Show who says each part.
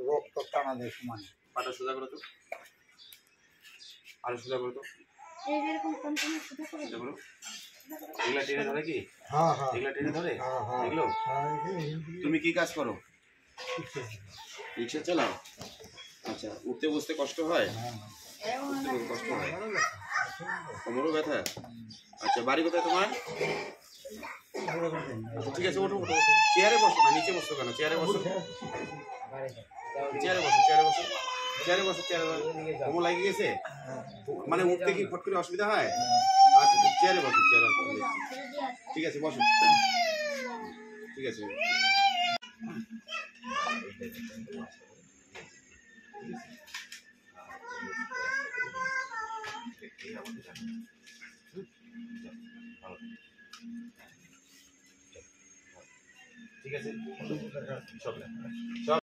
Speaker 1: রক্ত টানা দেয় সমানে।
Speaker 2: পাটা সোজা করো তো, আরো সোজা করো তো, সোজা করো। এগুলা টেনে ধরে কি?
Speaker 1: হ্যাঁ হ্যাঁ
Speaker 2: এগুলা টেনে ধরে
Speaker 1: হ্যাঁ
Speaker 2: এগুলো? তুমি কি কাজ করো? রিক্সা চালাও? আচ্ছা, উঠতে বসতে কষ্ট হয়? উঠতে বসতে কষ্ট হয়? কোমরও ব্যথা? আচ্ছা, বাড়ি কোথায় তোমার? ঠিক আছে, ওঠো ওঠো ওঠো। চেয়ারে বসো না, নিচে বসো কেন? চেয়ারে বসো, চেয়ারে বসো, চেয়ারে বসো, চেয়ারে বসো, চেয়ারে বসো। কোমর লাগিয়ে গেছে? মানে উঠতে কি ফট করে অসুবিধা হয়? আচ্ছা, চেয়ারে বসো, চেয়ারে বসো। ঠিক আছে, বসো। ঠিক আছে। ঠিক আছে, সব